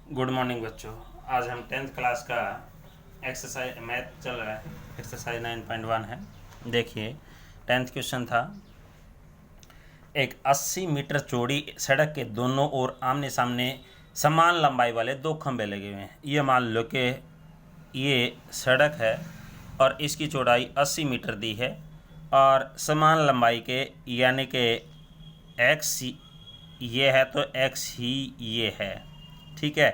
Good morning बच्चों। आज हम 10th क्लास का एक्सरसाइज मैथ चल रहा है, एक्सरसाइज 9.1 है। देखिए 10th क्वेश्चन था, एक 80 मीटर चौड़ी सड़क के दोनों ओर आमने सामने समान लंबाई वाले दो खंभे लगे हुए हैं। ये मान लो कि ये सड़क है और इसकी चौड़ाई 80 मीटर दी है और समान लंबाई के यानी कि एक्स ये है तो एक्स ही ये है, ठीक है।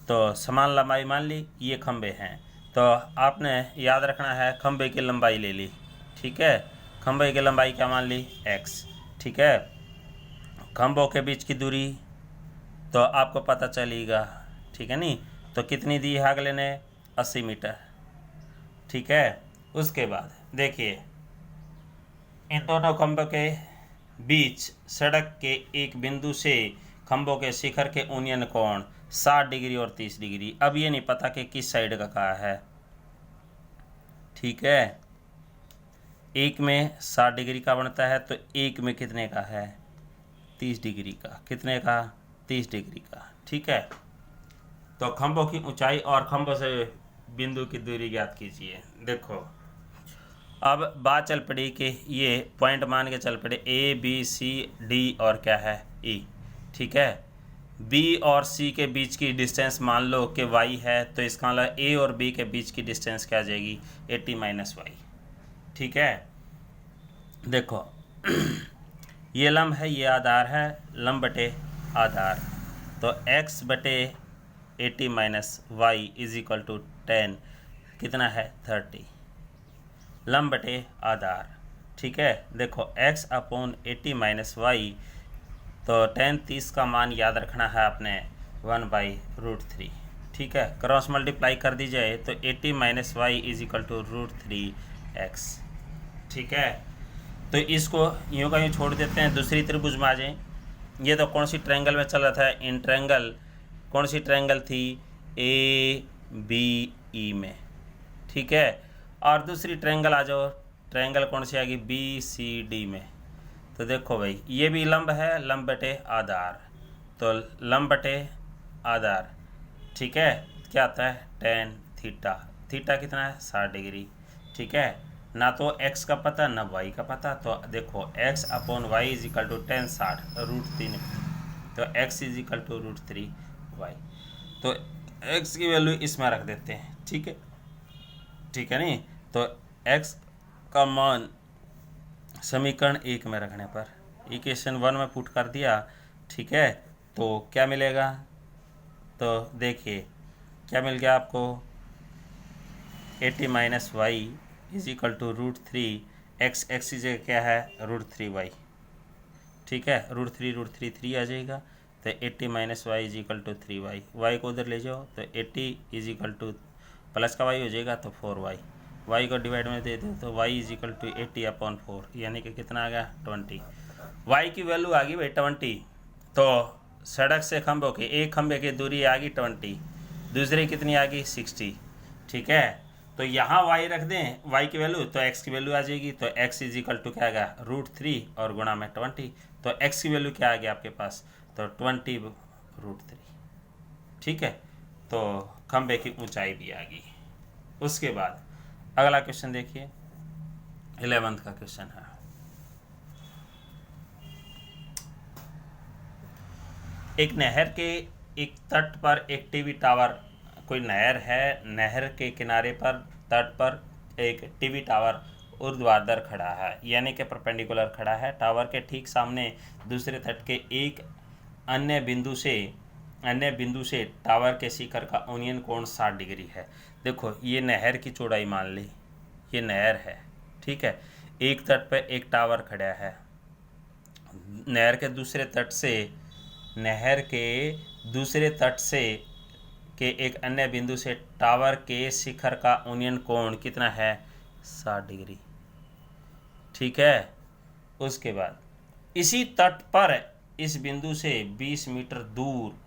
तो समान लंबाई मान ली, ये खंभे हैं, तो आपने याद रखना है खंभे की लंबाई ले ली, ठीक है। खंभे की लंबाई क्या मान ली, एक्स, ठीक है। खंभों के बीच की दूरी तो आपको पता चलेगा, ठीक है नी। तो कितनी दी है अगले ने, 80 मीटर, ठीक है। उसके बाद देखिए इन दोनों खंभों के बीच सड़क के एक बिंदु से खंभों के शिखर के उन्नयन कोण 60 डिग्री और 30 डिग्री। अब ये नहीं पता कि किस साइड का कहा है, ठीक है। एक में 60 डिग्री का बनता है तो एक में कितने का है, 30 डिग्री का। कितने का, 30 डिग्री का, ठीक है। तो खंभों की ऊंचाई और खंभों से बिंदु की दूरी ज्ञात कीजिए। देखो अब बात चल पड़ी कि ये पॉइंट मान के चल पड़े ए बी सी डी और क्या है ई, ठीक है। बी और सी के बीच की डिस्टेंस मान लो कि वाई है, तो इसका मतलब ए और बी के बीच की डिस्टेंस क्या आ जाएगी, 80 माइनस वाई, ठीक है। देखो ये लंब है, ये आधार है, लंब बटे आधार, तो x बटे 80 minus y is equal to 10, कितना है 30, लंब बटे आधार, ठीक है। देखो x अपॉन 80 माइनस वाई, तो 10 30 का मान याद रखना है आपने 1/√3, ठीक है। क्रॉस मल्टीप्लाई कर दी जाए तो 80 minus y is equal to √3x, ठीक है। तो इसको यूँ का यूँ छोड़ देते हैं, दूसरी त्रिभुज में आ जाए। ये तो कौन सी ट्रायंगल में चल रहा था, इन ट्रायंगल, कौन सी ट्रायंगल थी, ए बी ई में, ठीक है। और दूसरी ट्रायंगल आ जाओ, ट्रायंगल कौन सी आ गई, बी सी डी में। तो देखो भाई ये भी लंब है, लंब बटे आधार, तो लंब बटे आधार, ठीक है। क्या आता है, tan थीटा, थीटा कितना है 60 डिग्री, ठीक है। ना तो x का पता ना y का पता, तो देखो x upon y is equal to 10 60 √3, तो x is equal to √3y, तो x की वैल्यू इसमें रख देते हैं, ठीक है, ठीक है नहीं। तो x का मान समीकरण 1 में रखने पर इक्वेशन 1 में पुट कर दिया, ठीक है। तो क्या मिलेगा, तो देखिए क्या मिल गया आपको, 80 minus y is equal to √3, x x की जगह क्या है √3y, ठीक है। √3 3 आ जाएगा, तो 80 minus y is equal to 3y, y को उधर ले जाओ तो 80 इज इक्वल टू प्लस का y हो जाएगा तो 4y, y को डिवाइड में दे दो तो y is equal to 80 upon 4, यानी कि कितना आ गया 20। y की वैल्यू आ गई भाई 20, तो सड़क से खंभों के एक खंभे की दूरी आ गई 20, दूसरी कितनी आ गई 60, ठीक है। तो यहाँ y रख दें, y की वैल्यू, तो x की वैल्यू आ जाएगी, तो x इज इक्वल टू क्या आ गया √3 और गुणा में 20, तो x की वैल्यू क्या आ गया आपके पास, तो 20√3, ठीक है। तो खंभे की ऊंचाई भी आ गई। उसके बाद अगला क्वेश्चन देखिए, 11th का क्वेश्चन है। एक नहर के एक तट पर एक टीवी टावर, कोई नहर है, नहर के किनारे पर तट पर एक टीवी टावर ऊर्ध्वाधर खड़ा है, यानी कि परपेंडिकुलर खड़ा है। टावर के ठीक सामने दूसरे तट के एक अन्य बिंदु से टावर के शिखर का उन्नयन कोण 60 डिग्री है। देखो ये नहर की चौड़ाई मान ली, ये नहर है, ठीक है। एक तट पर एक टावर खड़ा है, नहर के दूसरे तट से के एक अन्य बिंदु से टावर के शिखर का उन्नयन कोण कितना है 60 डिग्री, ठीक है। उसके बाद इसी तट पर इस बिंदु से 20 मीटर दूर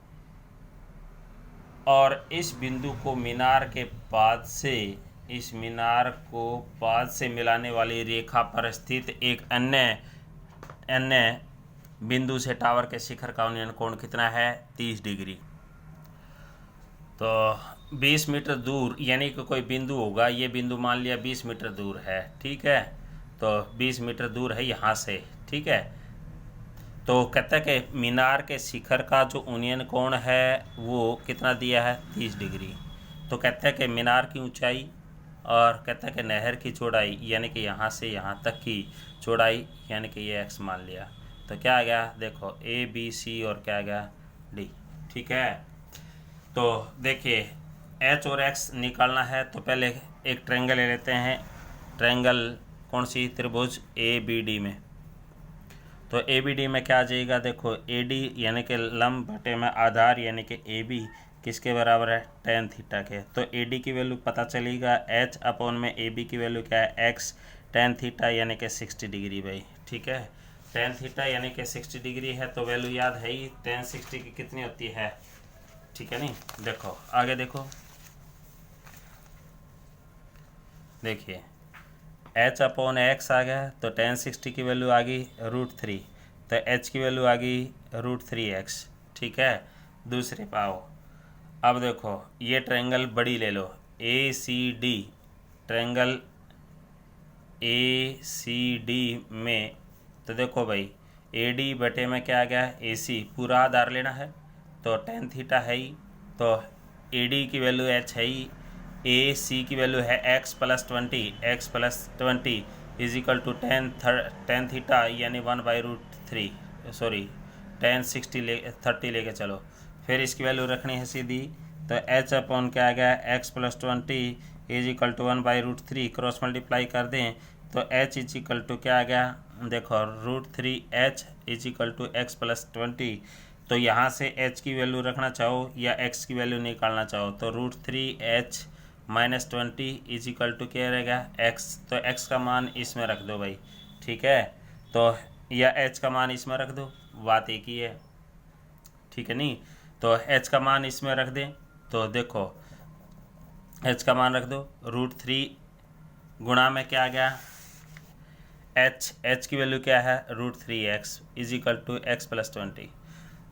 और इस बिंदु को मीनार के पाद से मिलाने वाली रेखा पर स्थित एक अन्य बिंदु से टावर के शिखर का उन्नयन कोण कितना है 30 डिग्री। तो 20 मीटर दूर यानी कि कोई बिंदु होगा, ये बिंदु मान लिया 20 मीटर दूर है, ठीक है। तो 20 मीटर दूर है यहाँ से, ठीक है। तो कहता है कि मीनार के शिखर का जो यूनियन कोण है वो कितना दिया है, 30 डिग्री। तो कहता है कि मीनार की ऊंचाई और कहता है कि नहर की चौड़ाई यानी कि यहाँ से यहाँ तक की चौड़ाई यानी कि ये x मान लिया। तो क्या आ गया, देखो ABC और क्या आ गया, D, ठीक है। तो देखिए h और x निकालना है तो पहले एक ट्रायंगल ले लेते हैं। ट्रायंगल कौन सी, त्रिभुज ABD में। तो ABD में क्या आ जाएगा, देखो AD यानी कि लंब बटे में आधार यानी कि AB किसके बराबर है, tan थीटा के। तो AD की वैल्यू पता चलेगा, h अपॉन में AB की वैल्यू क्या है, x, tan थीटा यानी कि 60 डिग्री भाई, ठीक है। tan थीटा यानी कि 60 डिग्री है तो वैल्यू याद है ही, tan 60 की कितनी होती है, ठीक है। नहीं देखो आगे देखो, देखिए h अपॉन x आ गया तो tan 60 की वैल्यू आ गई √3, तो h की वैल्यू आ गई √3x, ठीक है। दूसरे पाओ, अब देखो ये ट्रायंगल बड़ी ले लो, ACD, ट्रायंगल ACD में तो देखो भाई AD बटे में क्या आ गया, AC पूरा आधार लेना है तो tan थीटा है ही, तो AD की वैल्यू h है ही, AC की वैल्यू है x plus 20 is equal to tan theta यानी 1/√3, सॉरी tan 30 लेके चलो, फिर इसकी वैल्यू रखनी है सीधी। तो h अपॉन क्या आ गया, x plus 20 is equal to 1/√3, cross multiply कर दें तो h इज इक्वल टू क्या आ गया, देखो √3h is equal to x plus 20। तो यहाँ से h की वैल्यू रखना चाहो या x की वैल्यू निकालना चाहो तो √3h minus 20 is equal to क्या रहेगा, x। तो x का मान इसमें रख दो भाई, ठीक है। तो या h का मान इसमें रख दो, बात एक ही है, ठीक है। नहीं तो h का मान इसमें रख दें तो देखो h का मान रख दो, √3 गुणा में क्या आ गया, h की वैल्यू क्या है, √3x is equal to x plus 20।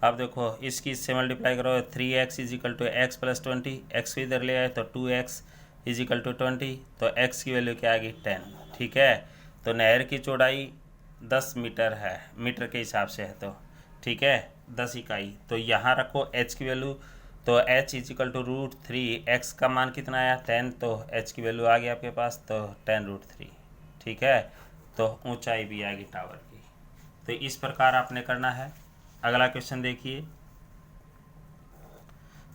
अब देखो इसकी इससे मल्टीप्लाई करो, 3x is equal to x plus 20, x को इधर ले आए तो 2x इज इक्वल टू 20, तो x की वैल्यू क्या आ गई, 10, ठीक है। तो नहर की चौड़ाई 10 मीटर है, मीटर के हिसाब से है तो ठीक है, 10 इकाई। तो यहाँ रखो h की वैल्यू, तो h is equal to √3, x का मान कितना आया 10, तो h की वैल्यू आ गई आपके पास तो 10√3, ठीक है। तो ऊंचाई भी आ गई टावर की। तो इस प्रकार आपने करना है। अगला क्वेश्चन देखिए,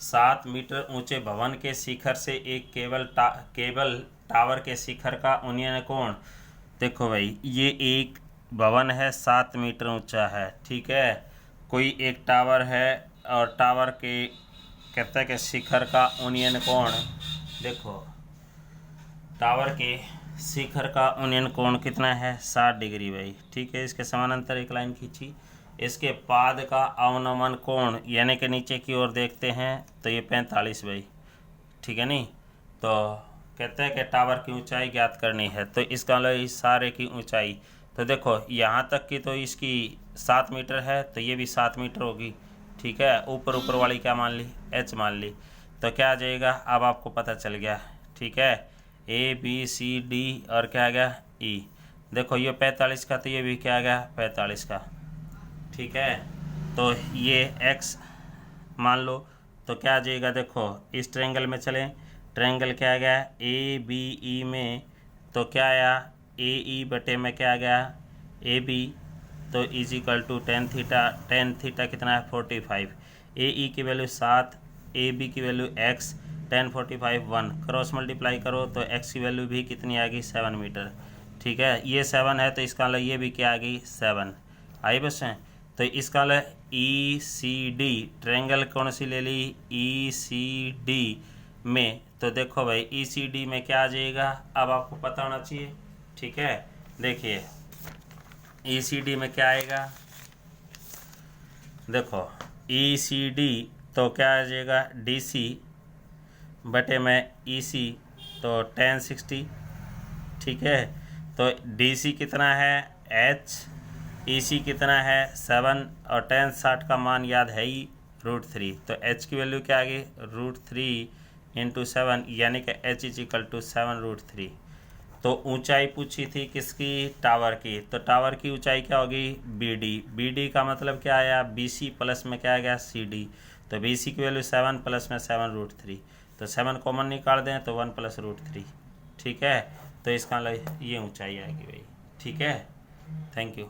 7 मीटर ऊंचे भवन के शिखर से एक केबल टावर के शिखर का यूनियन कोण। देखो भाई ये एक भवन है 7 मीटर ऊंचा है, ठीक है। कोई एक टावर है और टावर के कहता है कि शिखर का यूनियन कोण, देखो टावर के शिखर का यूनियन कोण कितना है, 60 डिग्री भाई, ठीक है। इसके समानांतर एक लाइन खींची, इसके पाद का अवनमन कोण यानी कि नीचे की ओर देखते हैं तो ये 45 भाई, ठीक है। नहीं तो कहते हैं कि टावर की ऊंचाई ज्ञात करनी है, तो इसका मतलब इस सारे की ऊंचाई, तो देखो यहाँ तक की तो इसकी 7 मीटर है तो ये भी 7 मीटर होगी, ठीक है। ऊपर वाली क्या मान ली, h मान ली, तो क्या आ जाएगा, अब आपको पता चल गया, ठीक है। ABCD और क्या आ गया E, देखो ये 45 का तो ये भी क्या आ गया 45 का, ठीक है। तो ये x मान लो तो क्या आ जाएगा, देखो इस ट्रायंगल में चलें, ट्रायंगल क्या आ गया ABE में, तो क्या आया AE बटे में क्या आ गया AB, तो is equal to tan theta कितना है 45, AE की वैल्यू 7, AB की value x, tan 45 1, cross multiply करो तो x की वैल्यू भी कितनी आ गई 7 मीटर, ठीक है। ये 7 है तो इसका मतलब ये भी क्या आ गई 7 आई बस है। तो इसका मतलब ECD ट्रायंगल कौन सी ले ली, ECD में, तो देखो भाई ECD में क्या आ जाएगा, अब आपको पता होना चाहिए, ठीक है। देखिए ECD में क्या आएगा, देखो ECD तो क्या आ जाएगा DC बटे में EC, तो tan 60, ठीक है। तो DC कितना है H, EC कितना है 7 और tan 60 का मान याद है ही √3। तो h की वैल्यू क्या आ गई √3 × 7 यानी कि h = 7√3। तो ऊंचाई पूछी थी किसकी, टावर की। तो टावर की ऊंचाई क्या होगी BD। BD का मतलब क्या आया BC प्लस में क्या आ गया CD। तो BC की वैल्यू 7 प्लस में 7√3। तो 7 कॉमन निकाल दें तो 1 + √3। ठीक है, तो इसका ये ऊंचाई आएगी भाई। ठीक है, थैंक यू।